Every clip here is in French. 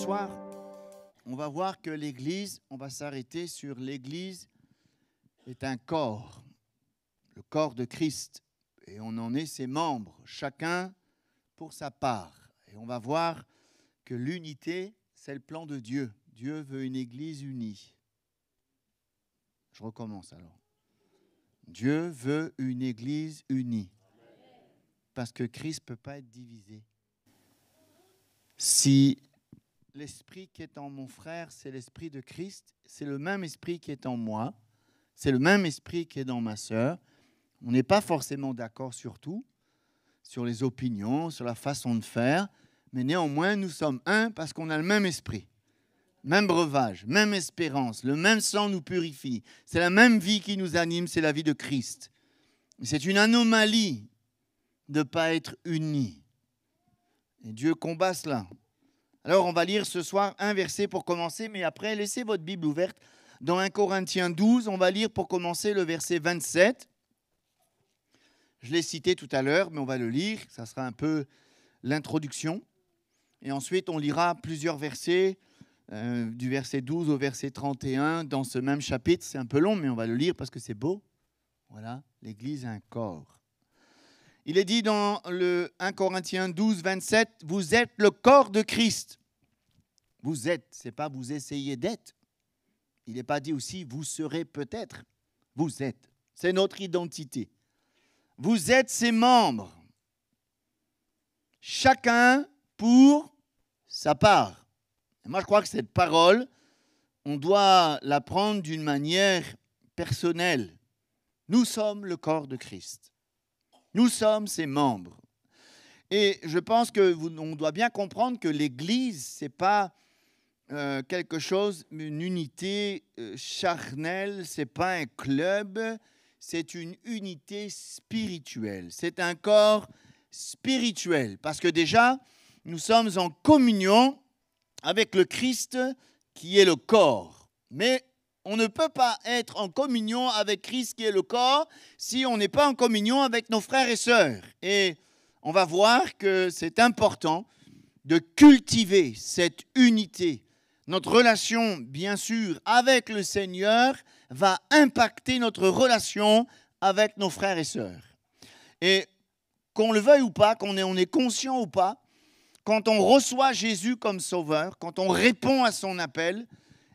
soir, on va voir que l'Église, on va s'arrêter sur l'Église est un corps, le corps de Christ. Et on en est ses membres, chacun pour sa part. Et on va voir que l'unité, c'est le plan de Dieu. Dieu veut une Église unie. Je recommence alors. Dieu veut une Église unie. Parce que Christ ne peut pas être divisé. Si l'esprit qui est en mon frère, c'est l'esprit de Christ, c'est le même esprit qui est en moi, c'est le même esprit qui est dans ma sœur. On n'est pas forcément d'accord sur tout, sur les opinions, sur la façon de faire, mais néanmoins, nous sommes un parce qu'on a le même esprit, même breuvage, même espérance, le même sang nous purifie. C'est la même vie qui nous anime, c'est la vie de Christ. C'est une anomalie de ne pas être unis. Et Dieu combat cela. Alors, on va lire ce soir un verset pour commencer, mais après, laissez votre Bible ouverte. Dans 1 Corinthiens 12, on va lire pour commencer le verset 27. Je l'ai cité tout à l'heure, mais on va le lire. Ça sera un peu l'introduction. Et ensuite, on lira plusieurs versets, du verset 12 au verset 31, dans ce même chapitre. C'est un peu long, mais on va le lire parce que c'est beau. Voilà, l'Église a un corps. Il est dit dans le 1 Corinthiens 12, 27, « Vous êtes le corps de Christ. » Vous êtes, ce n'est pas vous essayez d'être. Il n'est pas dit aussi « vous serez peut-être ». Vous êtes. C'est notre identité. Vous êtes ses membres. Chacun pour sa part. Et moi, je crois que cette parole, on doit la prendre d'une manière personnelle. Nous sommes le corps de Christ. Nous sommes ses membres. Et je pense qu'on doit bien comprendre que l'Église, ce n'est pas quelque chose, une unité charnelle, ce n'est pas un club, c'est une unité spirituelle. C'est un corps spirituel. Parce que déjà, nous sommes en communion avec le Christ qui est le corps. Mais on ne peut pas être en communion avec Christ qui est le corps si on n'est pas en communion avec nos frères et sœurs. Et on va voir que c'est important de cultiver cette unité. Notre relation, bien sûr, avec le Seigneur va impacter notre relation avec nos frères et sœurs. Et qu'on le veuille ou pas, qu'on est conscient ou pas, quand on reçoit Jésus comme sauveur, quand on répond à son appel,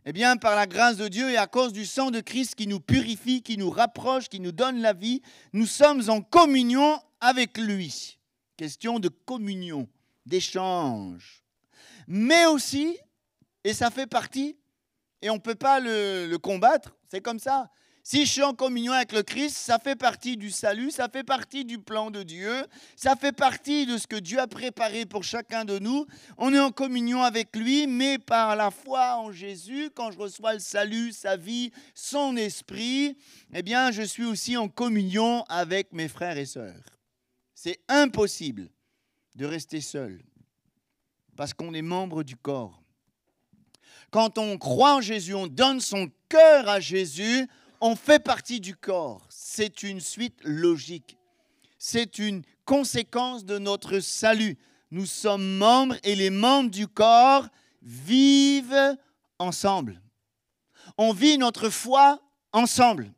eh bien, par la grâce de Dieu et à cause du sang de Christ qui nous purifie, qui nous rapproche, qui nous donne la vie, nous sommes en communion avec lui. Question de communion, d'échange. Mais aussi, et ça fait partie, et on ne peut pas le combattre, c'est comme ça. Si je suis en communion avec le Christ, ça fait partie du salut, ça fait partie du plan de Dieu, ça fait partie de ce que Dieu a préparé pour chacun de nous. On est en communion avec lui, mais par la foi en Jésus, quand je reçois le salut, sa vie, son esprit, eh bien, je suis aussi en communion avec mes frères et sœurs. C'est impossible de rester seul, parce qu'on est membre du corps. Quand on croit en Jésus, on donne son cœur à Jésus, on fait partie du corps. C'est une suite logique. C'est une conséquence de notre salut. Nous sommes membres et les membres du corps vivent ensemble. On vit notre foi ensemble.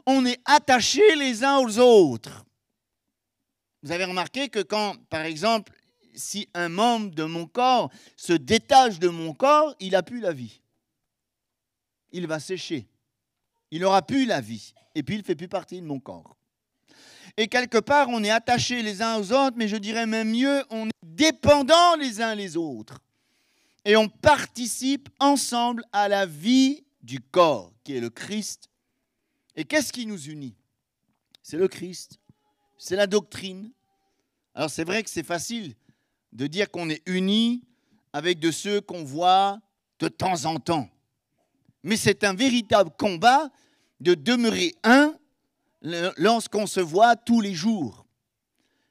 On est attachés les uns aux autres. Vous avez remarqué que quand, par exemple, si un membre de mon corps se détache de mon corps, il n'a plus la vie. Il va sécher. Il n'aura plus la vie. Et puis, il ne fait plus partie de mon corps. Et quelque part, on est attachés les uns aux autres, mais je dirais même mieux, on est dépendants les uns les autres. Et on participe ensemble à la vie du corps, qui est le Christ. Et qu'est-ce qui nous unit? C'est le Christ. C'est la doctrine. Alors, c'est vrai que c'est facile de dire qu'on est unis avec de ceux qu'on voit de temps en temps. Mais c'est un véritable combat de demeurer un lorsqu'on se voit tous les jours.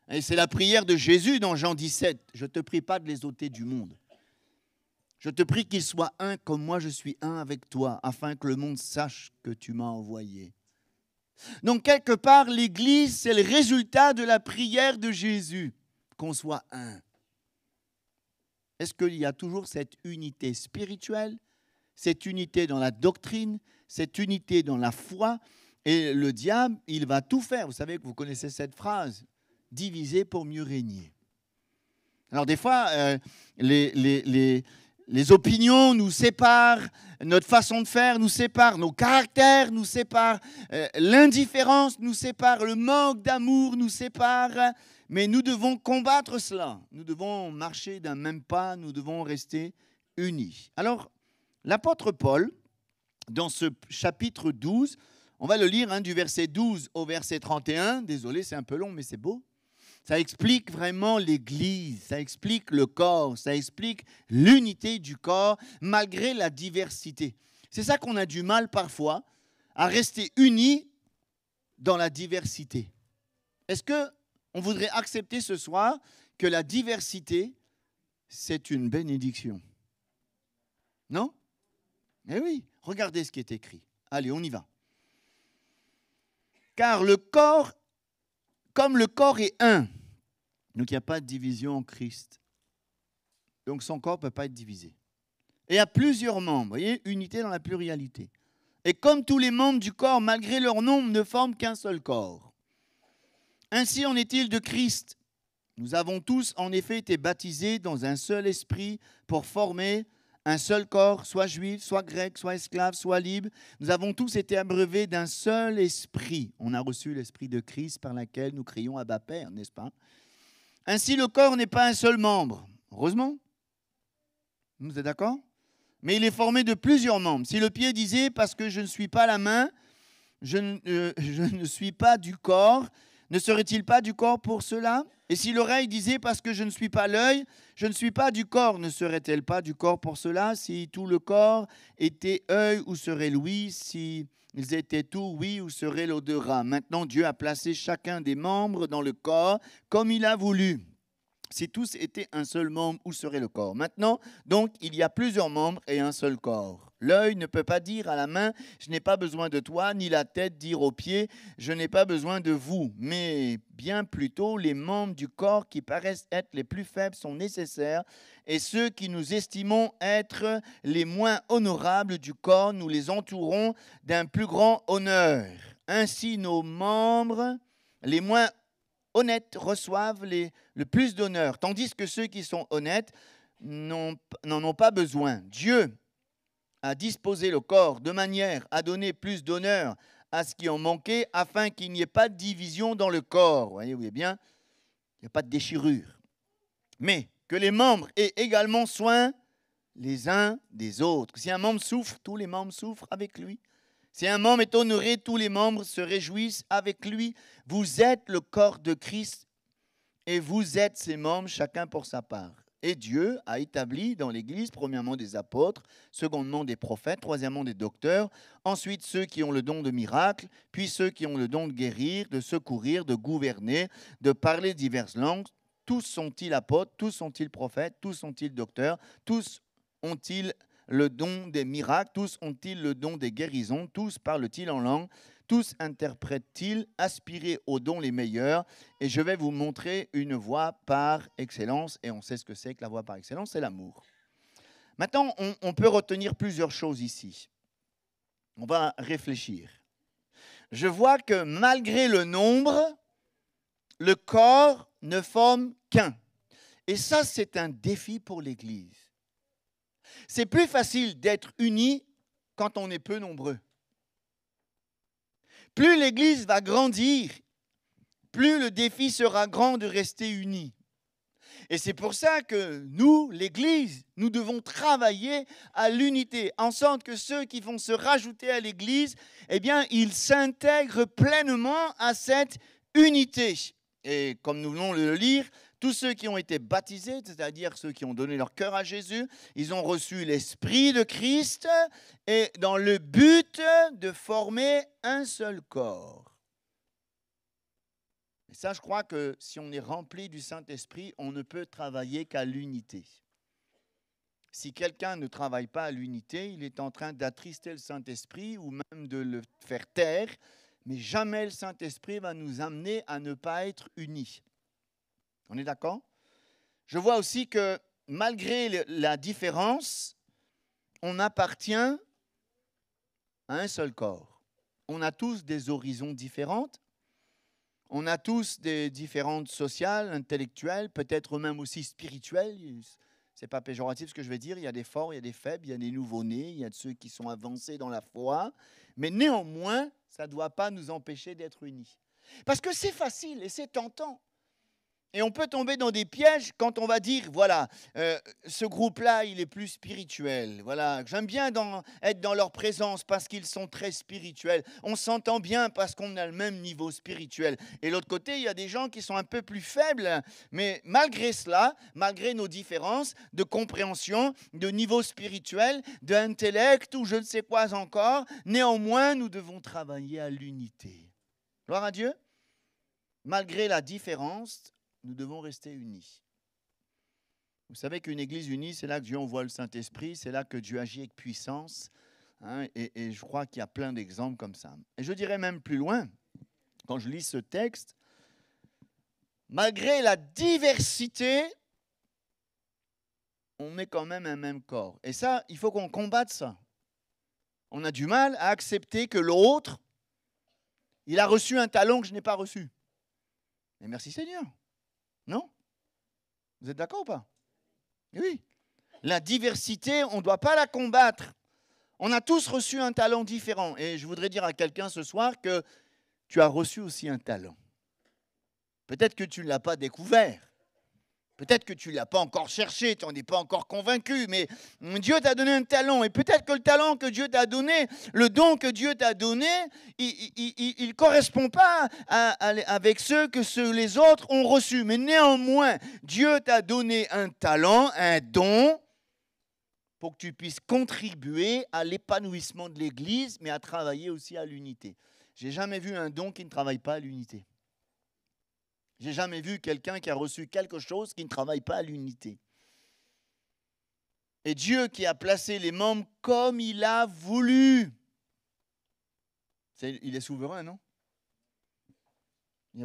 Et c'est la prière de Jésus dans Jean 17. Je ne te prie pas de les ôter du monde. Je te prie qu'ils soient un comme moi je suis un avec toi, afin que le monde sache que tu m'as envoyé. Donc quelque part, l'Église, c'est le résultat de la prière de Jésus, qu'on soit un. Est-ce qu'il y a toujours cette unité spirituelle, cette unité dans la doctrine, cette unité dans la foi? Et le diable, il va tout faire. Vous savez que vous connaissez cette phrase, diviser pour mieux régner. Alors des fois, les opinions nous séparent, notre façon de faire nous sépare, nos caractères nous séparent, l'indifférence nous sépare, le manque d'amour nous sépare. Mais nous devons combattre cela. Nous devons marcher d'un même pas, nous devons rester unis. Alors, l'apôtre Paul, dans ce chapitre 12, on va le lire du verset 12 au verset 31. Désolé, c'est un peu long, mais c'est beau. Ça explique vraiment l'Église, ça explique le corps, ça explique l'unité du corps malgré la diversité. C'est ça qu'on a du mal parfois, à rester unis dans la diversité. Est-ce qu'on voudrait accepter ce soir que la diversité, c'est une bénédiction? Non? Eh oui, regardez ce qui est écrit. Allez, on y va. Car le corps, comme le corps est un, donc il n'y a pas de division en Christ. Donc son corps ne peut pas être divisé. Et il y a plusieurs membres, vous voyez, unité dans la pluralité. Et comme tous les membres du corps, malgré leur nombre, ne forment qu'un seul corps. Ainsi en est-il de Christ. Nous avons tous en effet été baptisés dans un seul esprit pour former un seul corps, soit juif, soit grec, soit esclave, soit libre. Nous avons tous été abreuvés d'un seul esprit. On a reçu l'esprit de Christ par lequel nous crions Abba Père, n'est-ce pas? Ainsi, le corps n'est pas un seul membre. Heureusement. Vous êtes d'accord? Mais il est formé de plusieurs membres. Si le pied disait, parce que je ne suis pas la main, je ne suis pas du corps, ne serait-il pas du corps pour cela? Et si l'oreille disait, parce que je ne suis pas l'œil, je ne suis pas du corps, ne serait-elle pas du corps pour cela? Si tout le corps était œil, où serait l'ouïe? Si ils étaient tous, oui, où serait l'odorat? Maintenant, Dieu a placé chacun des membres dans le corps comme il a voulu. Si tous étaient un seul membre, où serait le corps? Maintenant, donc, il y a plusieurs membres et un seul corps. L'œil ne peut pas dire à la main, je n'ai pas besoin de toi, ni la tête dire aux pieds, je n'ai pas besoin de vous. Mais bien plutôt, les membres du corps qui paraissent être les plus faibles sont nécessaires, et ceux qui nous estimons être les moins honorables du corps, nous les entourons d'un plus grand honneur. Ainsi, nos membres, les moins honnêtes, reçoivent le plus d'honneur, tandis que ceux qui sont honnêtes n'en ont pas besoin. Dieu a disposé le corps de manière à donner plus d'honneur à ce qui en manquait, afin qu'il n'y ait pas de division dans le corps. Vous voyez bien, il n'y a pas de déchirure. Mais que les membres aient également soin les uns des autres. Si un membre souffre, tous les membres souffrent avec lui. Si un membre est honoré, tous les membres se réjouissent avec lui. Vous êtes le corps de Christ et vous êtes ses membres, chacun pour sa part. Et Dieu a établi dans l'Église, premièrement des apôtres, secondement des prophètes, troisièmement des docteurs, ensuite ceux qui ont le don de miracle, puis ceux qui ont le don de guérir, de secourir, de gouverner, de parler diverses langues. Tous sont-ils apôtres, tous sont-ils prophètes, tous sont-ils docteurs, tous ont-ils le don des miracles, tous ont-ils le don des guérisons, tous parlent-ils en langue, tous interprètent-ils, aspirez aux dons les meilleurs. Et je vais vous montrer une voie par excellence, et on sait ce que c'est que la voie par excellence, c'est l'amour. Maintenant, on peut retenir plusieurs choses ici. On va réfléchir. Je vois que malgré le nombre, le corps ne forme qu'un. Et ça, c'est un défi pour l'Église. C'est plus facile d'être uni quand on est peu nombreux. Plus l'Église va grandir, plus le défi sera grand de rester unis. Et c'est pour ça que nous, l'Église, nous devons travailler à l'unité, en sorte que ceux qui vont se rajouter à l'Église, eh bien, ils s'intègrent pleinement à cette unité. Et comme nous venons de le lire, tous ceux qui ont été baptisés, c'est-à-dire ceux qui ont donné leur cœur à Jésus, ils ont reçu l'Esprit de Christ et dans le but de former un seul corps. Et ça, je crois que si on est rempli du Saint-Esprit, on ne peut travailler qu'à l'unité. Si quelqu'un ne travaille pas à l'unité, il est en train d'attrister le Saint-Esprit ou même de le faire taire, mais jamais le Saint-Esprit va nous amener à ne pas être unis. On est d'accord? Je vois aussi que malgré la différence, on appartient à un seul corps. On a tous des horizons différentes. On a tous des différences sociales, intellectuelles, peut-être même aussi spirituelles. Ce n'est pas péjoratif ce que je vais dire. Il y a des forts, il y a des faibles, il y a des nouveau-nés, il y a ceux qui sont avancés dans la foi. Mais néanmoins, ça ne doit pas nous empêcher d'être unis. Parce que c'est facile et c'est tentant. Et on peut tomber dans des pièges quand on va dire, voilà, ce groupe-là, il est plus spirituel. Voilà, j'aime bien être dans leur présence parce qu'ils sont très spirituels. On s'entend bien parce qu'on a le même niveau spirituel. Et l'autre côté, il y a des gens qui sont un peu plus faibles. Mais malgré cela, malgré nos différences de compréhension, de niveau spirituel, d'intellect ou je ne sais quoi encore, néanmoins, nous devons travailler à l'unité. Gloire à Dieu. Malgré la différence, nous devons rester unis. Vous savez qu'une église unie, c'est là que Dieu envoie le Saint-Esprit, c'est là que Dieu agit avec puissance. Hein, et je crois qu'il y a plein d'exemples comme ça. Et je dirais même plus loin, quand je lis ce texte, malgré la diversité, on est quand même un même corps. Et ça, il faut qu'on combatte ça. On a du mal à accepter que l'autre, il a reçu un talent que je n'ai pas reçu. Et merci Seigneur. Non? Vous êtes d'accord ou pas? Oui. La diversité, on ne doit pas la combattre. On a tous reçu un talent différent. Et je voudrais dire à quelqu'un ce soir que tu as reçu aussi un talent. Peut-être que tu ne l'as pas découvert. Peut-être que tu ne l'as pas encore cherché, tu n'en es pas encore convaincu, mais Dieu t'a donné un talent. Et peut-être que le talent que Dieu t'a donné, le don que Dieu t'a donné, il ne correspond pas avec ceux que les autres ont reçus. Mais néanmoins, Dieu t'a donné un talent, un don, pour que tu puisses contribuer à l'épanouissement de l'Église, mais à travailler aussi à l'unité. Je n'ai jamais vu un don qui ne travaille pas à l'unité. J'ai jamais vu quelqu'un qui a reçu quelque chose qui ne travaille pas à l'unité. Et Dieu qui a placé les membres comme il a voulu. Il est souverain, non?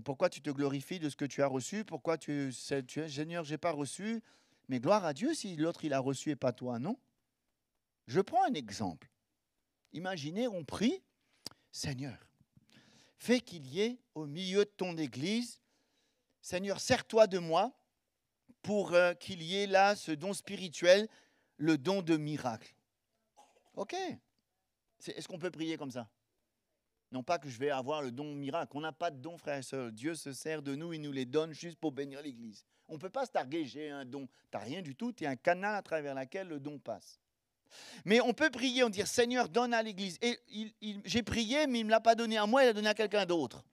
Pourquoi tu te glorifies de ce que tu as reçu? Pourquoi tu es Seigneur, je n'ai pas reçu? Mais gloire à Dieu si l'autre il a reçu et pas toi, non? Je prends un exemple. Imaginez, on prie, Seigneur, fais qu'il y ait au milieu de ton église, Seigneur, sers-toi de moi pour qu'il y ait là ce don spirituel, le don de miracle. Ok. Est-ce qu'on peut prier comme ça? Non pas que je vais avoir le don miracle. On n'a pas de don, frères et sœurs. Dieu se sert de nous, il nous les donne juste pour bénir l'Église. On ne peut pas se targuer, j'ai un don. Tu n'as rien du tout, tu es un canal à travers lequel le don passe. Mais on peut prier, on dit, Seigneur, donne à l'Église. Et j'ai prié, mais il ne me l'a pas donné à moi, il l'a donné à quelqu'un d'autre.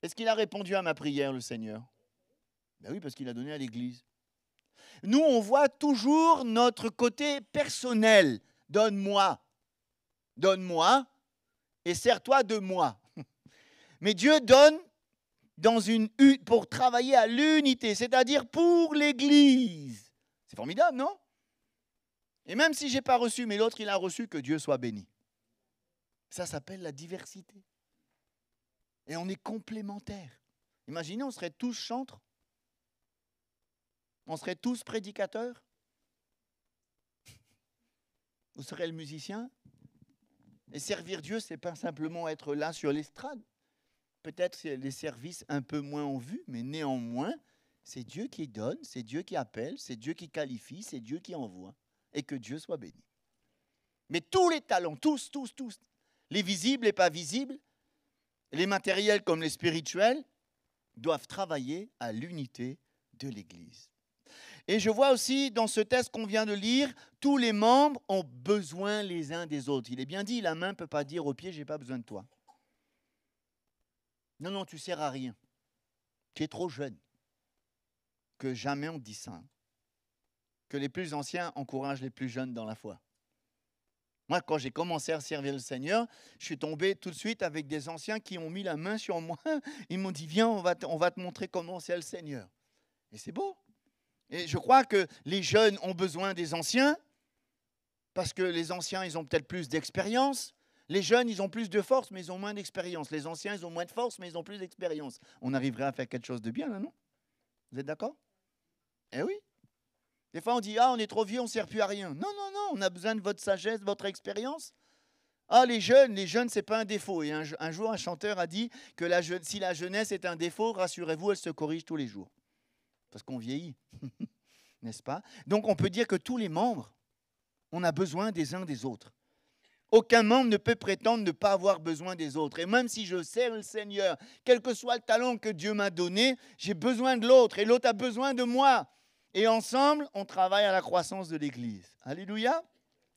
Est-ce qu'il a répondu à ma prière, le Seigneur? Ben oui, parce qu'il a donné à l'Église. Nous, on voit toujours notre côté personnel. Donne-moi. Donne-moi et sers-toi de moi. Mais Dieu donne pour travailler à l'unité, c'est-à-dire pour l'Église. C'est formidable, non? Et même si je n'ai pas reçu, mais l'autre, il a reçu, que Dieu soit béni. Ça s'appelle la diversité. Et on est complémentaires. Imaginez, on serait tous chantres. On serait tous prédicateurs. Vous serez le musicien. Et servir Dieu, ce n'est pas simplement être là sur l'estrade. Peut-être les services un peu moins en vue, mais néanmoins, c'est Dieu qui donne, c'est Dieu qui appelle, c'est Dieu qui qualifie, c'est Dieu qui envoie. Et que Dieu soit béni. Mais tous les talents, tous, les visibles et pas visibles, les matériels comme les spirituels, doivent travailler à l'unité de l'Église. Et je vois aussi dans ce texte qu'on vient de lire, tous les membres ont besoin les uns des autres. Il est bien dit, la main ne peut pas dire au pied, je n'ai pas besoin de toi. Non, tu ne sers à rien. Tu es trop jeune. Que jamais on dit ça. Que les plus anciens encouragent les plus jeunes dans la foi. Moi, quand j'ai commencé à servir le Seigneur, je suis tombé tout de suite avec des anciens qui ont mis la main sur moi. Ils m'ont dit, viens, on va te montrer comment c'est le Seigneur. Et c'est beau. Et je crois que les jeunes ont besoin des anciens, parce que les anciens, ils ont peut-être plus d'expérience. Les jeunes, ils ont plus de force, mais ils ont moins d'expérience. Les anciens, ils ont moins de force, mais ils ont plus d'expérience. On arriverait à faire quelque chose de bien, là, non? Vous êtes d'accord? Eh oui. Des fois, on dit, ah, on est trop vieux, on ne sert plus à rien. Non, non, non, on a besoin de votre sagesse, de votre expérience. Ah, les jeunes, ce n'est pas un défaut. Et un jour, un chanteur a dit que si la jeunesse est un défaut, rassurez-vous, elle se corrige tous les jours. Parce qu'on vieillit, n'est-ce pas? Donc, on peut dire que tous les membres, on a besoin des uns des autres. Aucun membre ne peut prétendre ne pas avoir besoin des autres. Et même si je sers le Seigneur, quel que soit le talent que Dieu m'a donné, j'ai besoin de l'autre et l'autre a besoin de moi. Et ensemble, on travaille à la croissance de l'Église. Alléluia.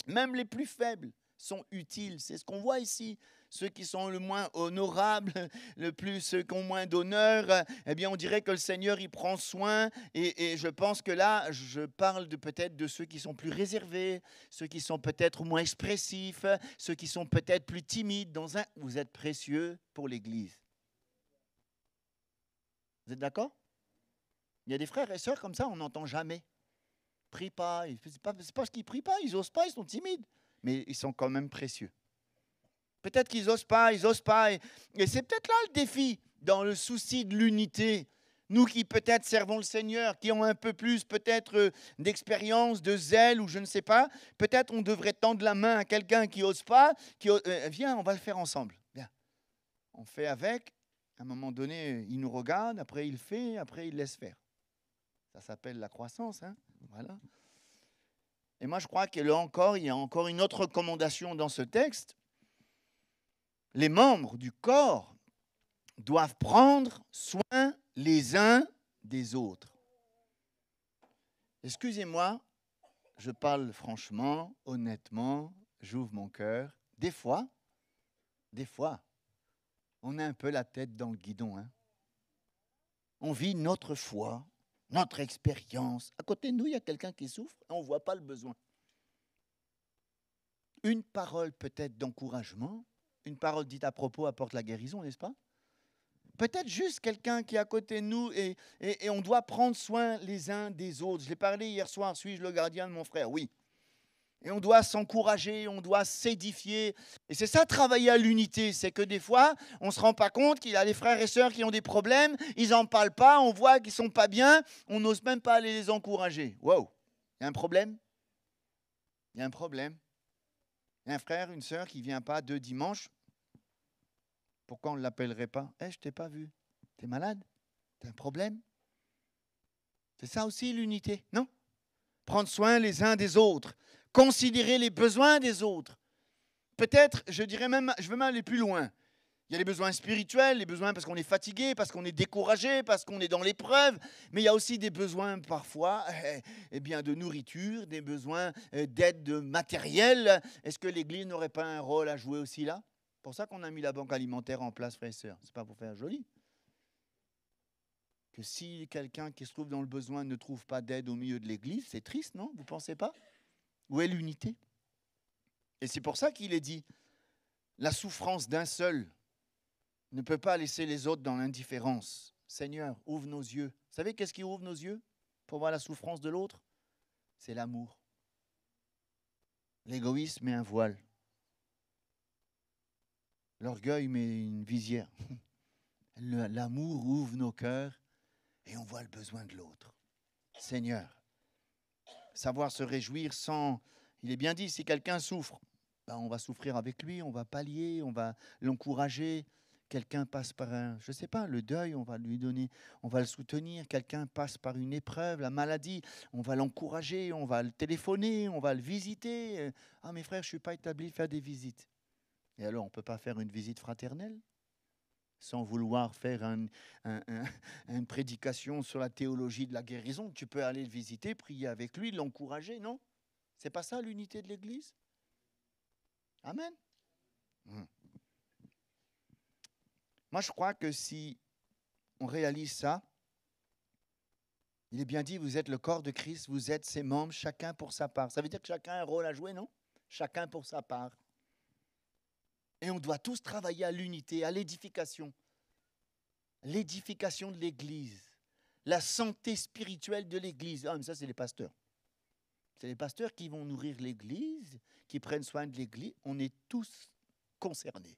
Même les plus faibles sont utiles. C'est ce qu'on voit ici. Ceux qui sont le moins honorables, ceux qui ont moins d'honneur, eh bien, on dirait que le Seigneur, il prend soin. Et je pense que là, je parle peut-être de ceux qui sont plus réservés, ceux qui sont peut-être moins expressifs, ceux qui sont peut-être plus timides. Vous êtes précieux pour l'Église. Vous êtes d'accord? Il y a des frères et sœurs comme ça, on n'entend jamais. Prie pas. C'est pas parce qu'ils ne prient pas, ils n'osent pas, ils sont timides. Mais ils sont quand même précieux. Peut-être qu'ils n'osent pas, ils n'osent pas. Et c'est peut-être là le défi, dans le souci de l'unité. Nous qui peut-être servons le Seigneur, qui ont un peu plus peut-être d'expérience, de zèle ou je ne sais pas, peut-être on devrait tendre la main à quelqu'un qui n'ose pas, viens, on va le faire ensemble. Viens. On fait avec, à un moment donné, il nous regarde, après il fait, après il laisse faire. Ça s'appelle la croissance, hein? Voilà. Et moi, je crois qu'il y a encore une autre recommandation dans ce texte. Les membres du corps doivent prendre soin les uns des autres. Excusez-moi, je parle franchement, honnêtement, j'ouvre mon cœur. Des fois, on a un peu la tête dans le guidon. Hein? On vit notre foi, notre expérience. À côté de nous, il y a quelqu'un qui souffre et on ne voit pas le besoin. Une parole peut-être d'encouragement, une parole dite à propos apporte la guérison, n'est-ce pas? Peut-être juste quelqu'un qui est à côté de nous et on doit prendre soin les uns des autres. Je l'ai parlé hier soir, suis-je le gardien de mon frère? Oui. Et on doit s'encourager, on doit s'édifier. Et c'est ça, travailler à l'unité. C'est que des fois, on ne se rend pas compte qu'il y a des frères et sœurs qui ont des problèmes, ils n'en parlent pas, on voit qu'ils ne sont pas bien, on n'ose même pas aller les encourager. Wow, il y a un problème? Il y a un problème. Il y a un frère, une sœur qui ne vient pas 2 dimanches. Pourquoi on ne l'appellerait pas? Je ne t'ai pas vu. Tu es malade? Tu as un problème? C'est ça aussi l'unité, non? Prendre soin les uns des autres. Considérer les besoins des autres. Peut-être, je dirais même, je veux même aller plus loin. Il y a les besoins spirituels, les besoins parce qu'on est fatigué, parce qu'on est découragé, parce qu'on est dans l'épreuve. Mais il y a aussi des besoins parfois de nourriture, des besoins d'aide matérielle. Est-ce que l'Église n'aurait pas un rôle à jouer aussi là? C'est pour ça qu'on a mis la banque alimentaire en place, frères et sœurs. Ce n'est pas pour faire joli. Que si quelqu'un qui se trouve dans le besoin ne trouve pas d'aide au milieu de l'Église, c'est triste, non? Vous ne pensez pas? Où est l'unité? Et c'est pour ça qu'il est dit, la souffrance d'un seul ne peut pas laisser les autres dans l'indifférence. Seigneur, ouvre nos yeux. Vous savez qu'est-ce qui ouvre nos yeux pour voir la souffrance de l'autre? C'est l'amour. L'égoïsme met un voile. L'orgueil met une visière. L'amour ouvre nos cœurs et on voit le besoin de l'autre. Seigneur, savoir se réjouir sans... Il est bien dit, si quelqu'un souffre, on va souffrir avec lui, on va pallier, on va l'encourager. Quelqu'un passe par je ne sais pas, le deuil, on va lui donner, on va le soutenir. Quelqu'un passe par une épreuve, la maladie, on va l'encourager, on va le téléphoner, on va le visiter. Ah, mes frères, je ne suis pas établi à faire des visites. Et alors, on ne peut pas faire une visite fraternelle sans vouloir faire une prédication sur la théologie de la guérison. Tu peux aller le visiter, prier avec lui, l'encourager, non? C'est pas ça l'unité de l'Église? Amen. Moi, je crois que si on réalise ça, il est bien dit, vous êtes le corps de Christ, vous êtes ses membres, chacun pour sa part. Ça veut dire que chacun a un rôle à jouer, non? Chacun pour sa part. Et on doit tous travailler à l'unité, à l'édification. L'édification de l'Église. La santé spirituelle de l'Église. Ah, mais ça, c'est les pasteurs. C'est les pasteurs qui vont nourrir l'Église, qui prennent soin de l'Église. On est tous concernés.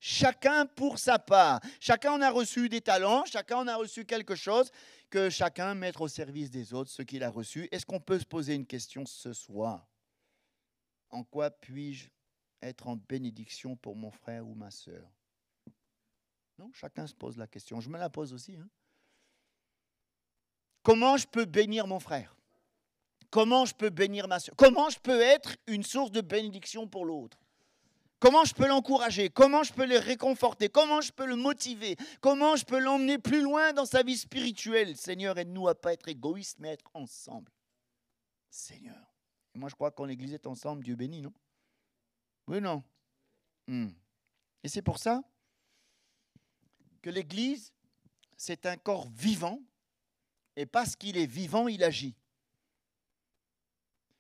Chacun pour sa part. Chacun en a reçu des talents, chacun en a reçu quelque chose, que chacun mette au service des autres ce qu'il a reçu. Est-ce qu'on peut se poser une question ce soir? En quoi puis-je être en bénédiction pour mon frère ou ma sœur? Non, chacun se pose la question. Je me la pose aussi. Comment je peux bénir mon frère? Comment je peux bénir ma sœur? Comment je peux être une source de bénédiction pour l'autre? Comment je peux l'encourager? Comment je peux le réconforter? Comment je peux le motiver? Comment je peux l'emmener plus loin dans sa vie spirituelle? Seigneur, aide-nous à ne pas être égoïstes, mais être ensemble. Seigneur. Et moi, je crois que quand l'Église est ensemble, Dieu bénit, non? Oui, non? Et c'est pour ça que l'Église, c'est un corps vivant, et parce qu'il est vivant, il agit.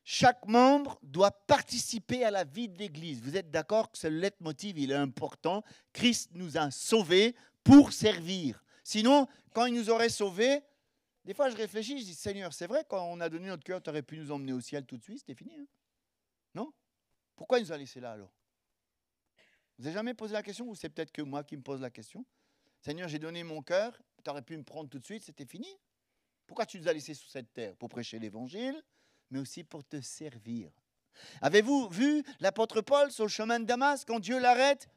Chaque membre doit participer à la vie de l'Église. Vous êtes d'accord que ce leitmotiv, il est important. Christ nous a sauvés pour servir. Sinon, quand il nous aurait sauvés, des fois je réfléchis, je dis, Seigneur, c'est vrai, quand on a donné notre cœur, tu aurais pu nous emmener au ciel tout de suite, c'était fini. Non? Pourquoi il nous a laissés là alors? Vous n'avez jamais posé la question, ou c'est peut-être que moi qui me pose la question? Seigneur, j'ai donné mon cœur, tu aurais pu me prendre tout de suite, c'était fini. Pourquoi tu nous as laissés sur cette terre? Pour prêcher l'Évangile, mais aussi pour te servir. Avez-vous vu l'apôtre Paul sur le chemin de Damas, quand Dieu l'arrête?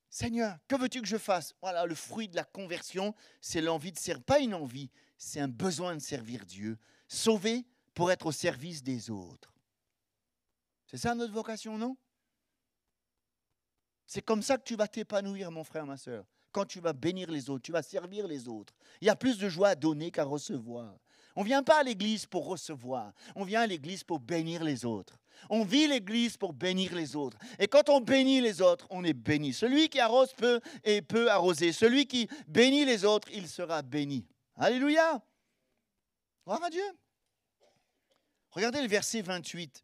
Seigneur, que veux-tu que je fasse? Voilà, le fruit de la conversion, c'est l'envie de servir. Pas une envie, c'est un besoin de servir Dieu. Sauvé pour être au service des autres. C'est ça notre vocation, non? C'est comme ça que tu vas t'épanouir, mon frère, ma soeur. Quand tu vas bénir les autres, tu vas servir les autres. Il y a plus de joie à donner qu'à recevoir. On ne vient pas à l'église pour recevoir. On vient à l'église pour bénir les autres. On vit l'église pour bénir les autres. Et quand on bénit les autres, on est béni. Celui qui arrose peu et peut arroser. Celui qui bénit les autres, il sera béni. Alléluia. Gloire à Dieu. Regardez le verset 28.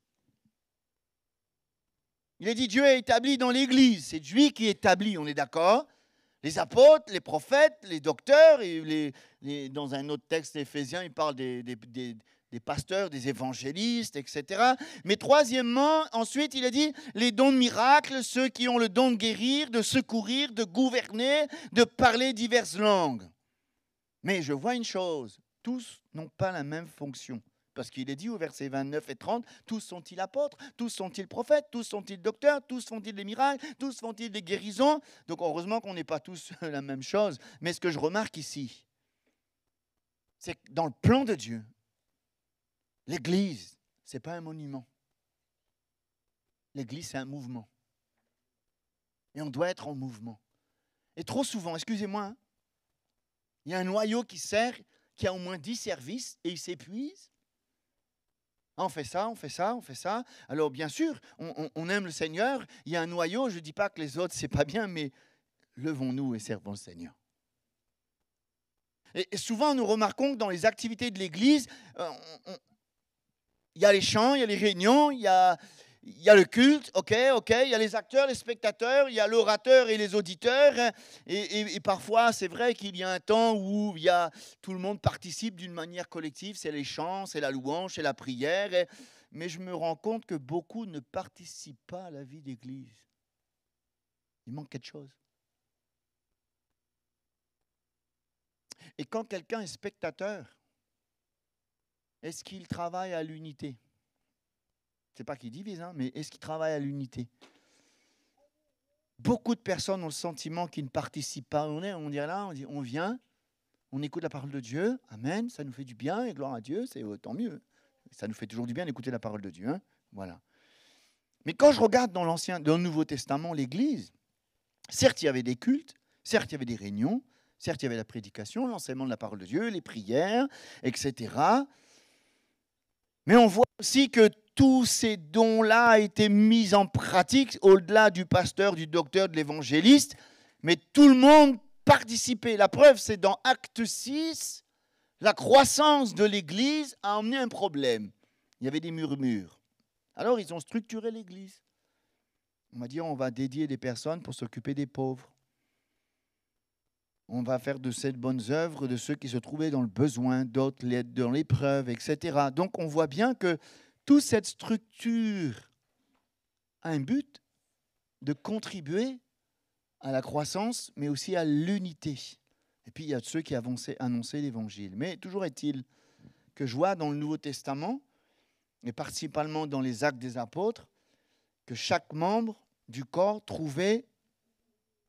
Il est dit, Dieu est établi dans l'église. C'est lui qui établit, on est d'accord? Les apôtres, les prophètes, les docteurs, et dans un autre texte d'Éphésiens, il parle des pasteurs, des évangélistes, etc. Mais troisièmement, ensuite, il a dit les dons de miracles, ceux qui ont le don de guérir, de secourir, de gouverner, de parler diverses langues. Mais je vois une chose, tous n'ont pas la même fonction. Parce qu'il est dit au verset 29 et 30, tous sont-ils apôtres, tous sont-ils prophètes, tous sont-ils docteurs, tous font-ils des miracles, tous font-ils des guérisons. Donc heureusement qu'on n'est pas tous la même chose. Mais ce que je remarque ici, c'est que dans le plan de Dieu, l'Église, ce n'est pas un monument. L'Église, c'est un mouvement. Et on doit être en mouvement. Et trop souvent, excusez-moi, il y a un noyau qui sert, qui a au moins 10 services, et il s'épuise. On fait ça, on fait ça, on fait ça. Alors bien sûr, on aime le Seigneur. Il y a un noyau, je ne dis pas que les autres, c'est pas bien, mais levons-nous et servons le Seigneur. Et souvent, nous remarquons que dans les activités de l'Église, il y a les chants, il y a les réunions, il y a le culte, ok, il y a les acteurs, les spectateurs, il y a l'orateur et les auditeurs. Et parfois, c'est vrai qu'il y a un temps où tout le monde participe d'une manière collective. C'est les chants, c'est la louange, c'est la prière. Mais je me rends compte que beaucoup ne participent pas à la vie d'Église. Il manque quelque chose. Et quand quelqu'un est spectateur, est-ce qu'il travaille à l'unité? Ce n'est pas qu'il divise, mais est-ce qu'il travaille à l'unité? Beaucoup de personnes ont le sentiment qu'ils ne participent pas. On dit là, on vient, on écoute la parole de Dieu, amen, ça nous fait du bien, et gloire à Dieu, c'est tant mieux. Ça nous fait toujours du bien d'écouter la parole de Dieu. Voilà. Mais quand je regarde dans le Nouveau Testament, l'Église, certes, il y avait des cultes, certes, il y avait des réunions, certes, il y avait la prédication, l'enseignement de la parole de Dieu, les prières, etc. Mais on voit aussi que tous ces dons-là été mis en pratique au-delà du pasteur, du docteur, de l'évangéliste, mais tout le monde participait. La preuve, c'est dans Acte 6, la croissance de l'Église a emmené un problème. Il y avait des murmures. Alors, ils ont structuré l'Église. On va dire, on va dédier des personnes pour s'occuper des pauvres. On va faire de cette bonne œuvre de ceux qui se trouvaient dans le besoin, d'autres dans l'épreuve, etc. Donc, on voit bien que toute cette structure a un but de contribuer à la croissance, mais aussi à l'unité. Et puis, il y a ceux qui annonçaient l'Évangile. Mais toujours est-il que je vois dans le Nouveau Testament, et principalement dans les Actes des Apôtres, que chaque membre du corps trouvait,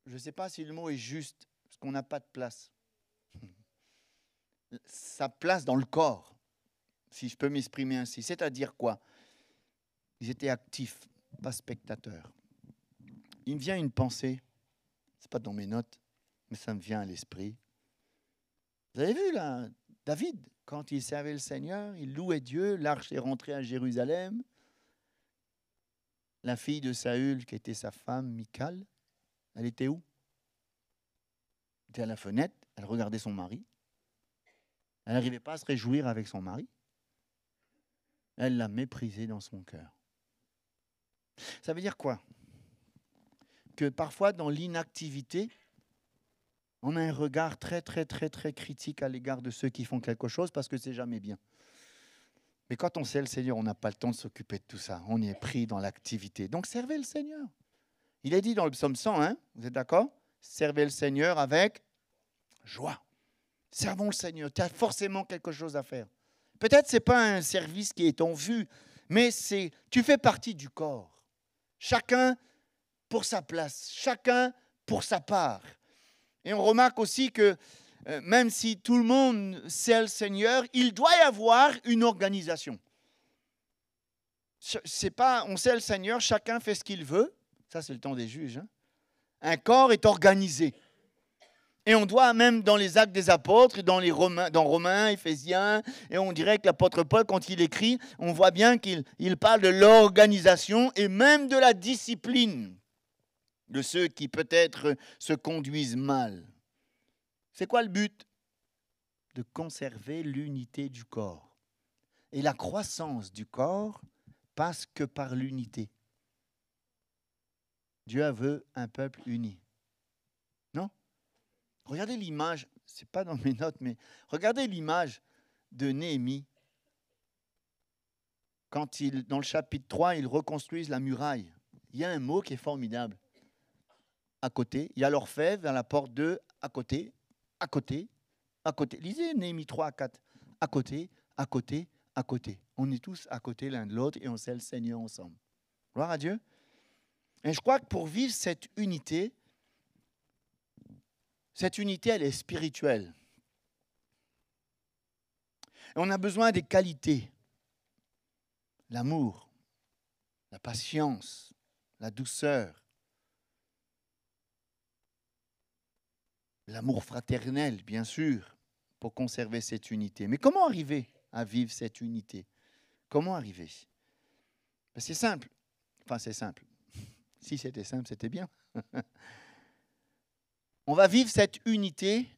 je ne sais pas si le mot est juste, parce qu'on n'a pas de place, sa place dans le corps, si je peux m'exprimer ainsi. C'est-à-dire quoi? Ils étaient actifs, pas spectateurs. Il me vient une pensée, ce n'est pas dans mes notes, mais ça me vient à l'esprit. Vous avez vu là, David, quand il servait le Seigneur, il louait Dieu, l'arche est rentrée à Jérusalem. La fille de Saül, qui était sa femme, Michal, elle était où? Elle était à la fenêtre, elle regardait son mari. Elle n'arrivait pas à se réjouir avec son mari. Elle l'a méprisé dans son cœur. Ça veut dire quoi? Que parfois, dans l'inactivité, on a un regard très critique à l'égard de ceux qui font quelque chose parce que c'est jamais bien. Mais quand on sait le Seigneur, on n'a pas le temps de s'occuper de tout ça. On est pris dans l'activité. Donc, servez le Seigneur. Il est dit dans le psaume 100, vous êtes d'accord? Servez le Seigneur avec joie. Servons le Seigneur. Tu as forcément quelque chose à faire. Peut-être ce n'est pas un service qui est en vue, mais tu fais partie du corps. Chacun pour sa place, chacun pour sa part. Et on remarque aussi que même si tout le monde sait le Seigneur, il doit y avoir une organisation. C'est pas, on sait le Seigneur, chacun fait ce qu'il veut. Ça, c'est le temps des juges. Un corps est organisé. Et on doit, même dans les Actes des Apôtres, dans Romains, Éphésiens, et on dirait que l'apôtre Paul, quand il écrit, on voit bien qu'il parle de l'organisation et même de la discipline de ceux qui peut-être se conduisent mal. C'est quoi le but? De conserver l'unité du corps. Et la croissance du corps passe que par l'unité. Dieu veut un peuple uni. Non? Regardez l'image, ce n'est pas dans mes notes, mais regardez l'image de Néhémie. Quand dans le chapitre 3, ils reconstruisent la muraille. Il y a un mot qui est formidable. À côté, il y a l'orfèvre à la porte 2, à côté, à côté, à côté. Lisez Néhémie 3 à 4. À côté, à côté, à côté. On est tous à côté l'un de l'autre et on sait le Seigneur ensemble. Gloire à Dieu. Et je crois que pour vivre cette unité, elle est spirituelle. Et on a besoin des qualités. L'amour, la patience, la douceur, l'amour fraternel, bien sûr, pour conserver cette unité. Mais comment arriver à vivre cette unité? Comment arriver? Ben, c'est simple. Enfin, c'est simple. Si c'était simple, c'était bien. On va vivre cette unité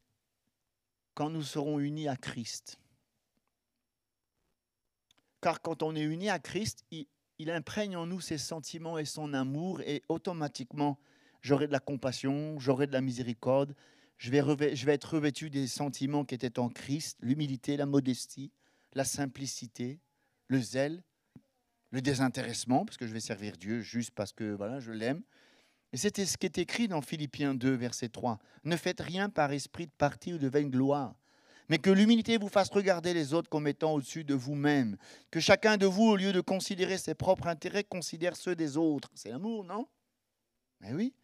quand nous serons unis à Christ. Car quand on est unis à Christ, il imprègne en nous ses sentiments et son amour et automatiquement, j'aurai de la compassion, j'aurai de la miséricorde, je vais être revêtu des sentiments qui étaient en Christ, l'humilité, la modestie, la simplicité, le zèle, le désintéressement, parce que je vais servir Dieu juste parce que voilà, je l'aime. Et c'était ce qui est écrit dans Philippiens 2, verset 3. Ne faites rien par esprit de parti ou de vaine gloire, mais que l'humilité vous fasse regarder les autres comme étant au-dessus de vous-même. Que chacun de vous, au lieu de considérer ses propres intérêts, considère ceux des autres. C'est l'amour, non? Mais oui.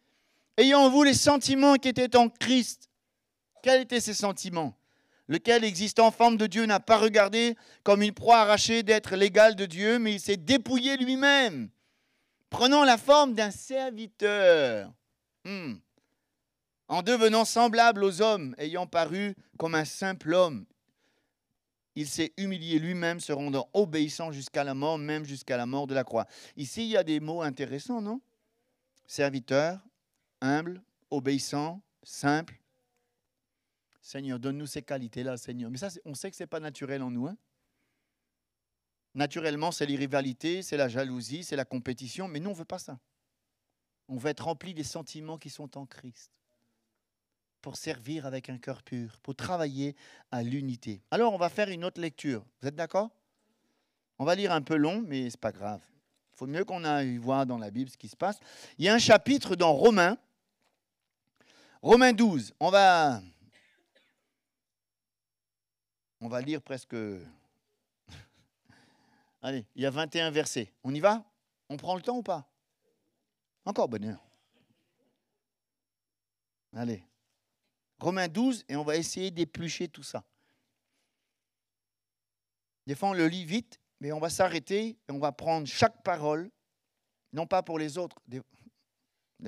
Ayant en vous les sentiments qui étaient en Christ. Quels étaient ces sentiments? Lequel, existant en forme de Dieu, n'a pas regardé comme une proie arrachée d'être l'égal de Dieu, mais il s'est dépouillé lui-même, prenant la forme d'un serviteur, en devenant semblable aux hommes, ayant paru comme un simple homme. Il s'est humilié lui-même, se rendant obéissant jusqu'à la mort, même jusqu'à la mort de la croix. Ici, il y a des mots intéressants, non? Serviteur, humble, obéissant, simple. Seigneur, donne-nous ces qualités-là, Seigneur. Mais ça, on sait que ce n'est pas naturel en nous. Naturellement, c'est les rivalités, c'est la jalousie, c'est la compétition. Mais nous, on ne veut pas ça. On veut être rempli des sentiments qui sont en Christ. Pour servir avec un cœur pur, pour travailler à l'unité. Alors, on va faire une autre lecture. Vous êtes d'accord? On va lire un peu long, mais ce n'est pas grave. Il faut mieux qu'on aille voir dans la Bible ce qui se passe. Il y a un chapitre dans Romains. Romains 12, on va lire presque... Allez, il y a 21 versets. On y va? On prend le temps ou pas? Encore bonne heure. Allez. Romains 12, et on va essayer d'éplucher tout ça. Des fois, on le lit vite, mais on va s'arrêter et on va prendre chaque parole, non pas pour les autres. Des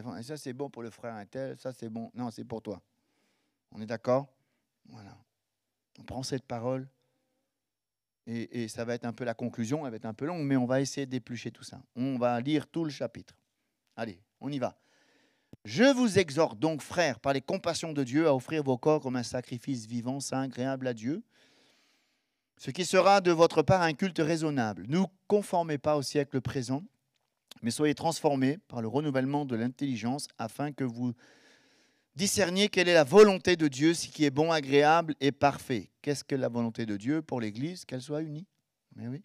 fois, et ça, c'est bon pour le frère intel, ça, c'est bon. Non, c'est pour toi. On est d'accord? Voilà. On prend cette parole. Et ça va être un peu la conclusion, elle va être un peu longue, mais on va essayer d'éplucher tout ça. On va lire tout le chapitre. Allez, on y va. Je vous exhorte donc, frères, par les compassions de Dieu, à offrir vos corps comme un sacrifice vivant, saint, agréable à Dieu, ce qui sera de votre part un culte raisonnable. Ne vous conformez pas au siècle présent, mais soyez transformés par le renouvellement de l'intelligence, afin que vous discerniez quelle est la volonté de Dieu, ce qui est bon, agréable et parfait. Qu'est-ce que la volonté de Dieu pour l'Église? Qu'elle soit unie. Mais oui.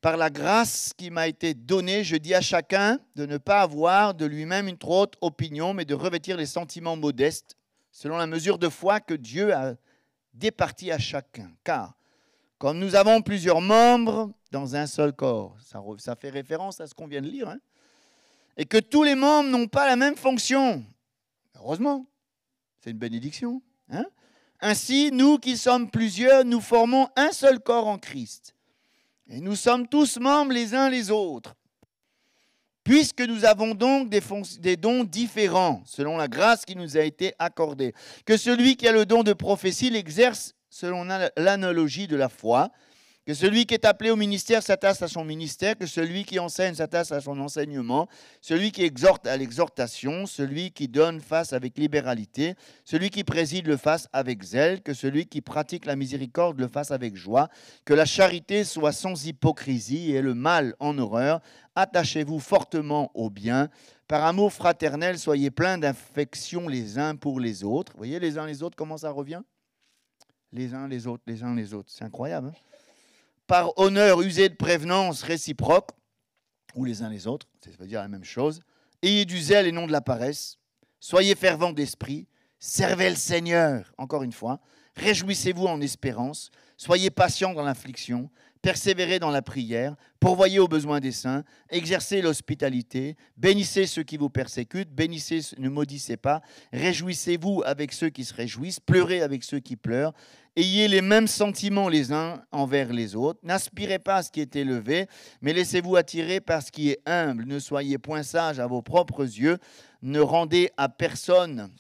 Par la grâce qui m'a été donnée, je dis à chacun de ne pas avoir de lui-même une trop haute opinion, mais de revêtir les sentiments modestes, selon la mesure de foi que Dieu a départie à chacun. Car, comme nous avons plusieurs membres dans un seul corps, ça fait référence à ce qu'on vient de lire, hein, et que tous les membres n'ont pas la même fonction. Heureusement, c'est une bénédiction. Hein? Ainsi, nous qui sommes plusieurs, nous formons un seul corps en Christ. Et nous sommes tous membres les uns les autres. Puisque nous avons donc des dons différents, selon la grâce qui nous a été accordée. Que celui qui a le don de prophétie l'exerce selon l'analogie de la foi. Que celui qui est appelé au ministère s'attache à son ministère, que celui qui enseigne s'attache à son enseignement, celui qui exhorte à l'exhortation, celui qui donne fasse avec libéralité, celui qui préside le fasse avec zèle, que celui qui pratique la miséricorde le fasse avec joie, que la charité soit sans hypocrisie et le mal en horreur. Attachez-vous fortement au bien. Par amour fraternel, soyez pleins d'affection les uns pour les autres. Vous voyez, les uns les autres, comment ça revient? Les uns les autres, les uns les autres. C'est incroyable, hein? Par honneur, usez de prévenance réciproque, ou les uns les autres, ça veut dire la même chose. Ayez du zèle et non de la paresse. Soyez fervents d'esprit. Servez le Seigneur, encore une fois. Réjouissez-vous en espérance. Soyez patients dans l'affliction. Persévérez dans la prière. Pourvoyez aux besoins des saints. Exercez l'hospitalité. Bénissez ceux qui vous persécutent. Bénissez, ne maudissez pas. Réjouissez-vous avec ceux qui se réjouissent. Pleurez avec ceux qui pleurent. Ayez les mêmes sentiments les uns envers les autres. N'aspirez pas à ce qui est élevé, mais laissez-vous attirer par ce qui est humble. Ne soyez point sages à vos propres yeux. Ne rendez à personne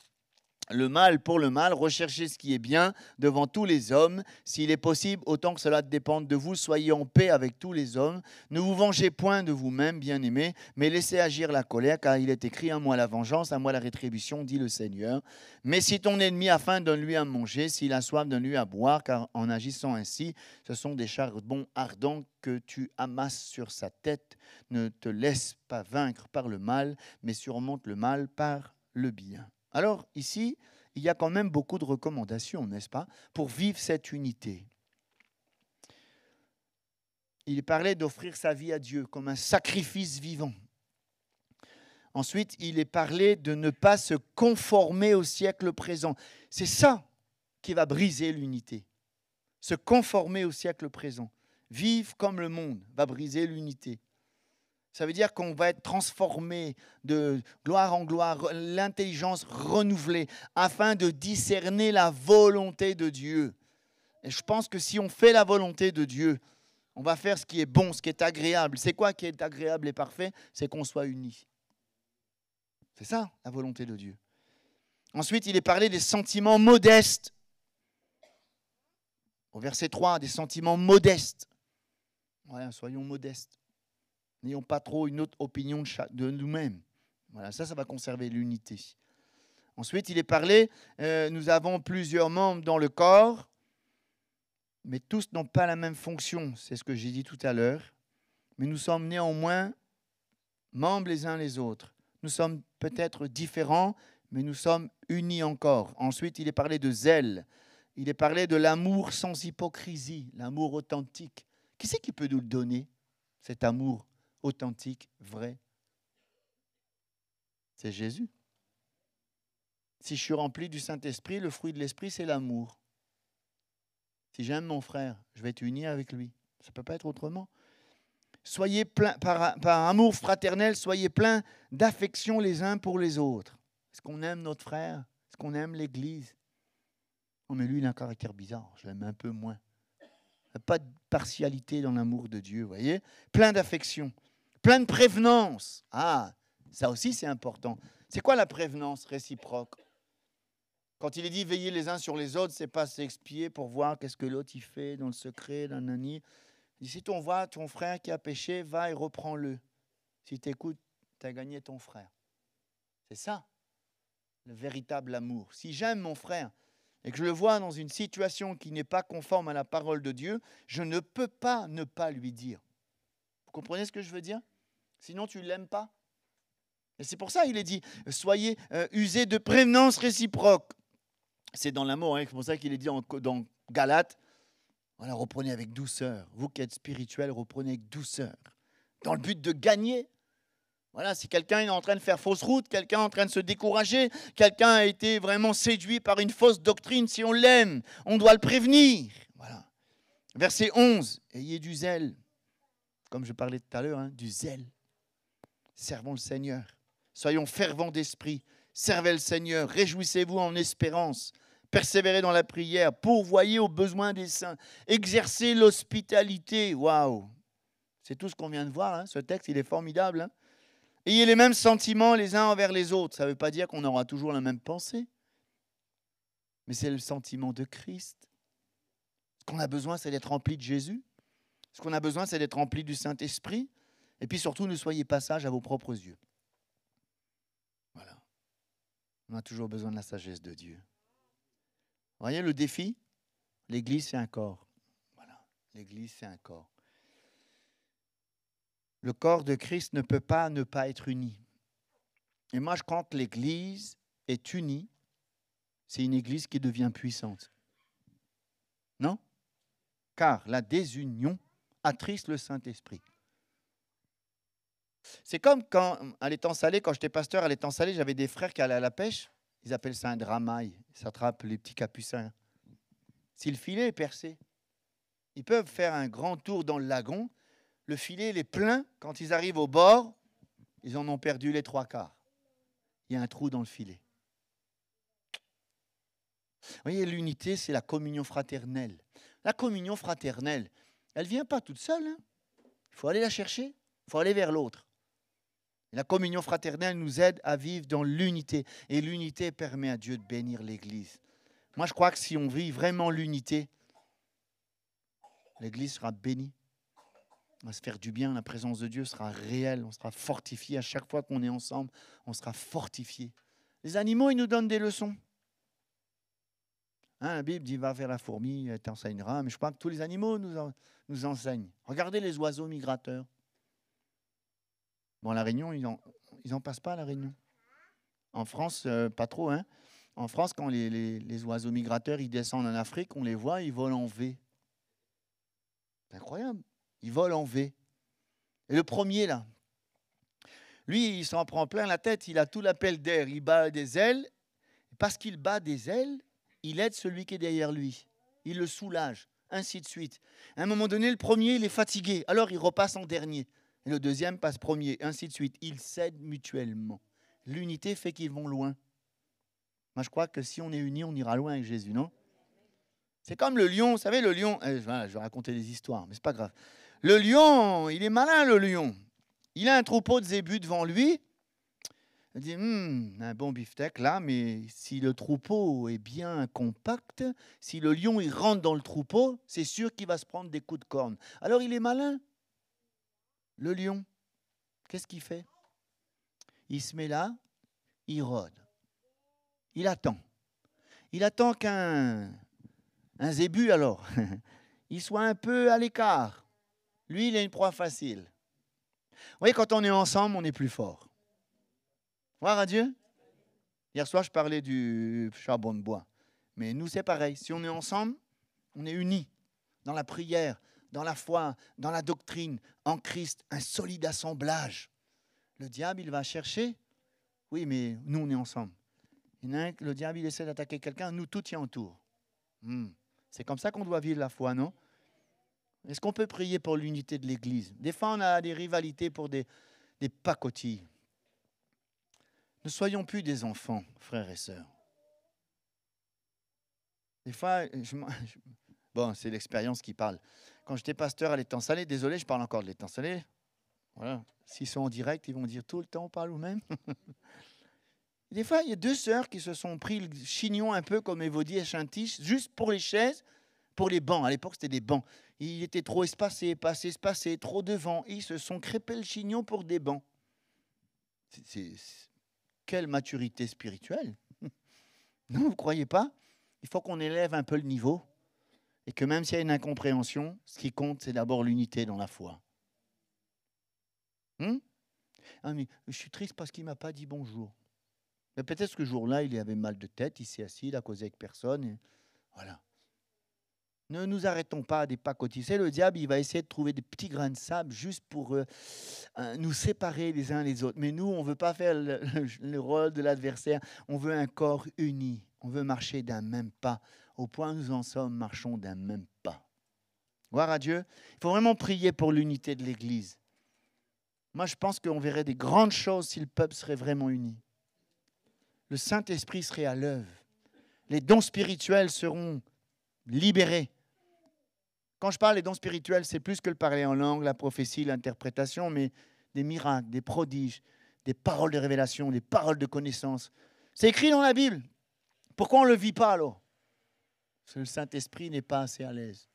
le mal pour le mal. Recherchez ce qui est bien devant tous les hommes. S'il est possible, autant que cela dépende de vous, soyez en paix avec tous les hommes. Ne vous vengez point de vous-même, bien-aimés, mais laissez agir la colère, car il est écrit: à moi la vengeance, à moi la rétribution, dit le Seigneur. Mais si ton ennemi a faim, donne-lui à manger. S'il a soif, donne-lui à boire, car en agissant ainsi, ce sont des charbons ardents que tu amasses sur sa tête. Ne te laisse pas vaincre par le mal, mais surmonte le mal par le bien. Alors, ici, il y a quand même beaucoup de recommandations, n'est-ce pas, pour vivre cette unité. Il parlait d'offrir sa vie à Dieu comme un sacrifice vivant. Ensuite, il est parlé de ne pas se conformer au siècle présent. C'est ça qui va briser l'unité. Se conformer au siècle présent. Vivre comme le monde va briser l'unité. Ça veut dire qu'on va être transformé de gloire en gloire, l'intelligence renouvelée, afin de discerner la volonté de Dieu. Et je pense que si on fait la volonté de Dieu, on va faire ce qui est bon, ce qui est agréable. C'est quoi qui est agréable et parfait? C'est qu'on soit unis. C'est ça, la volonté de Dieu. Ensuite, il est parlé des sentiments modestes. Au verset 3, des sentiments modestes. Voilà, soyons modestes. N'ayons pas trop une autre opinion de nous-mêmes. Voilà, ça va conserver l'unité. Ensuite, il est parlé, nous avons plusieurs membres dans le corps, mais tous n'ont pas la même fonction. C'est ce que j'ai dit tout à l'heure. Mais nous sommes néanmoins membres les uns les autres. Nous sommes peut-être différents, mais nous sommes unis encore. Ensuite, il est parlé de zèle. Il est parlé de l'amour sans hypocrisie, l'amour authentique. Qui c'est qui peut nous le donner, cet amour authentique, vrai? C'est Jésus. Si je suis rempli du Saint-Esprit, le fruit de l'Esprit, c'est l'amour. Si j'aime mon frère, je vais être uni avec lui. Ça ne peut pas être autrement. Soyez plein, par amour fraternel, soyez pleins d'affection les uns pour les autres. Est-ce qu'on aime notre frère? Est-ce qu'on aime l'Église? Oh, mais lui, il a un caractère bizarre. Je l'aime un peu moins. Il n'y a pas de partialité dans l'amour de Dieu, vous voyez? Plein d'affection, plein de prévenance. Ah, ça aussi, c'est important. C'est quoi la prévenance réciproque? Quand il est dit veiller les uns sur les autres, c'est pas s'expier pour voir qu'est-ce que l'autre il fait dans le secret, nanani. Il dit, si on voit ton frère qui a péché, va et reprends-le. Si tu écoutes, tu as gagné ton frère. C'est ça, le véritable amour. Si j'aime mon frère et que je le vois dans une situation qui n'est pas conforme à la parole de Dieu, je ne peux pas ne pas lui dire. Vous comprenez ce que je veux dire? Sinon, tu ne l'aimes pas. Et c'est pour ça qu'il est dit, soyez usés de prévenance réciproque. C'est dans l'amour, hein, c'est pour ça qu'il est dit dans Galates, voilà, reprenez avec douceur. Vous qui êtes spirituels, reprenez avec douceur. Dans le but de gagner. Voilà, si quelqu'un est en train de faire fausse route, quelqu'un est en train de se décourager, quelqu'un a été vraiment séduit par une fausse doctrine, si on l'aime, on doit le prévenir. Voilà. Verset 11, ayez du zèle. Comme je parlais tout à l'heure, hein, du zèle. Servons le Seigneur. Soyons fervents d'esprit. Servez le Seigneur. Réjouissez-vous en espérance. Persévérez dans la prière. Pourvoyez aux besoins des saints. Exercez l'hospitalité. Waouh! C'est tout ce qu'on vient de voir. Hein. Ce texte, il est formidable. Hein. Ayez les mêmes sentiments les uns envers les autres. Ça ne veut pas dire qu'on aura toujours la même pensée. Mais c'est le sentiment de Christ. Ce qu'on a besoin, c'est d'être rempli de Jésus. Ce qu'on a besoin, c'est d'être rempli du Saint-Esprit. Et puis surtout, ne soyez pas sages à vos propres yeux. Voilà. On a toujours besoin de la sagesse de Dieu. Vous voyez le défi? L'Église, c'est un corps. Voilà. L'Église, c'est un corps. Le corps de Christ ne peut pas ne pas être uni. Et moi, je crois que l'Église est unie. C'est une Église qui devient puissante. Non? Car la désunion attriste le Saint-Esprit. C'est comme quand, à l'étang salé, quand j'étais pasteur à l'étang salé, j'avais des frères qui allaient à la pêche. Ils appellent ça un dramaille. Ils attrapent les petits capucins. Si le filet est percé, ils peuvent faire un grand tour dans le lagon. Le filet il est plein. Quand ils arrivent au bord, ils en ont perdu les 3/4. Il y a un trou dans le filet. Vous voyez, l'unité, c'est la communion fraternelle. La communion fraternelle, elle ne vient pas toute seule. Hein. Il faut aller la chercher. Il faut aller vers l'autre. La communion fraternelle nous aide à vivre dans l'unité. Et l'unité permet à Dieu de bénir l'Église. Moi, je crois que si on vit vraiment l'unité, l'Église sera bénie. On va se faire du bien. La présence de Dieu sera réelle. On sera fortifié. À chaque fois qu'on est ensemble, on sera fortifié. Les animaux, ils nous donnent des leçons. Hein, la Bible dit, va vers la fourmi, elle t'enseignera. Mais je crois que tous les animaux nous enseignent. Regardez les oiseaux migrateurs. Bon, à La Réunion, ils n'en passent pas à La Réunion. En France, pas trop. Hein. En France, quand les oiseaux migrateurs ils descendent en Afrique, on les voit, ils volent en V. C'est incroyable. Ils volent en V. Et le premier, là, lui, il s'en prend plein la tête. Il a tout l'appel d'air. Il bat des ailes. Parce qu'il bat des ailes, il aide celui qui est derrière lui. Il le soulage, ainsi de suite. À un moment donné, le premier, il est fatigué. Alors, il repasse en dernier. Et le deuxième passe premier, ainsi de suite. Ils s'aident mutuellement. L'unité fait qu'ils vont loin. Moi, je crois que si on est unis, on ira loin avec Jésus, non? C'est comme le lion. Vous savez, le lion... je vais raconter des histoires, mais c'est pas grave. Le lion, il est malin, le lion. Il a un troupeau de zébus devant lui. Il dit, un bon beefsteak là, mais si le troupeau est bien compact, si le lion il rentre dans le troupeau, c'est sûr qu'il va se prendre des coups de corne. Alors, il est malin. Le lion, qu'est-ce qu'il fait? Il se met là, il rôde. Il attend. Il attend qu'un zébu, alors, il soit un peu à l'écart. Lui, il a une proie facile. Vous voyez, quand on est ensemble, on est plus fort. Gloire à Dieu. Hier soir, je parlais du charbon de bois. Mais nous, c'est pareil. Si on est ensemble, on est unis dans la prière, dans la foi, dans la doctrine, en Christ, un solide assemblage. Le diable, il va chercher Oui, mais nous, on est ensemble. Il y en a un, le diable, il essaie d'attaquer quelqu'un, nous, tout tient autour. C'est comme ça qu'on doit vivre la foi, non? Est-ce qu'on peut prier pour l'unité de l'Église? Des fois, on a des rivalités pour des pacotilles. Ne soyons plus des enfants, frères et sœurs. Des fois, bon, c'est l'expérience qui parle. Quand j'étais pasteur à l'Étang Salé, désolé, je parle encore de l'Étang Salé. Voilà. S'ils sont en direct, ils vont dire tout le temps, on parle ou même. Des fois, il y a deux sœurs qui se sont pris le chignon un peu comme Évodie et Chantiche, juste pour les chaises, pour les bancs. À l'époque, c'était des bancs. Ils étaient trop espacés, pas assez espacés, trop devant. Ils se sont crêpés le chignon pour des bancs. Quelle maturité spirituelle. Non, vous ne croyez pas? Il faut qu'on élève un peu le niveau. Et que même s'il y a une incompréhension, ce qui compte, c'est d'abord l'unité dans la foi. Ah, mais je suis triste parce qu'il ne m'a pas dit bonjour. Mais peut-être que ce jour-là, il avait mal de tête, il s'est assis, il a causé avec personne. Et voilà. Ne nous arrêtons pas à des pacotilles. Le diable, il va essayer de trouver des petits grains de sable juste pour nous séparer les uns les autres. Mais nous, on ne veut pas faire le rôle de l'adversaire. On veut un corps uni. On veut marcher d'un même pas. Au point où nous en sommes, marchons d'un même pas. Gloire à Dieu. Il faut vraiment prier pour l'unité de l'Église. Moi, je pense qu'on verrait des grandes choses si le peuple serait vraiment uni. Le Saint-Esprit serait à l'œuvre. Les dons spirituels seront libérés. Quand je parle des dons spirituels, c'est plus que le parler en langue, la prophétie, l'interprétation, mais des miracles, des prodiges, des paroles de révélation, des paroles de connaissance. C'est écrit dans la Bible. Pourquoi on ne le vit pas alors? Parce que le Saint-Esprit n'est pas assez à l'aise.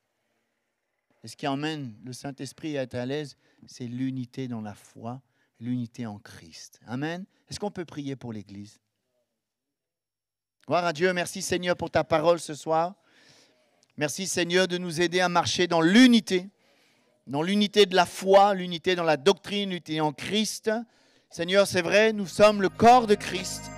Et ce qui emmène le Saint-Esprit à être à l'aise, c'est l'unité dans la foi, l'unité en Christ. Amen. Est-ce qu'on peut prier pour l'Église? Gloire à Dieu. Merci Seigneur pour ta parole ce soir. Merci Seigneur de nous aider à marcher dans l'unité de la foi, l'unité dans la doctrine, l'unité en Christ. Seigneur, c'est vrai, nous sommes le corps de Christ.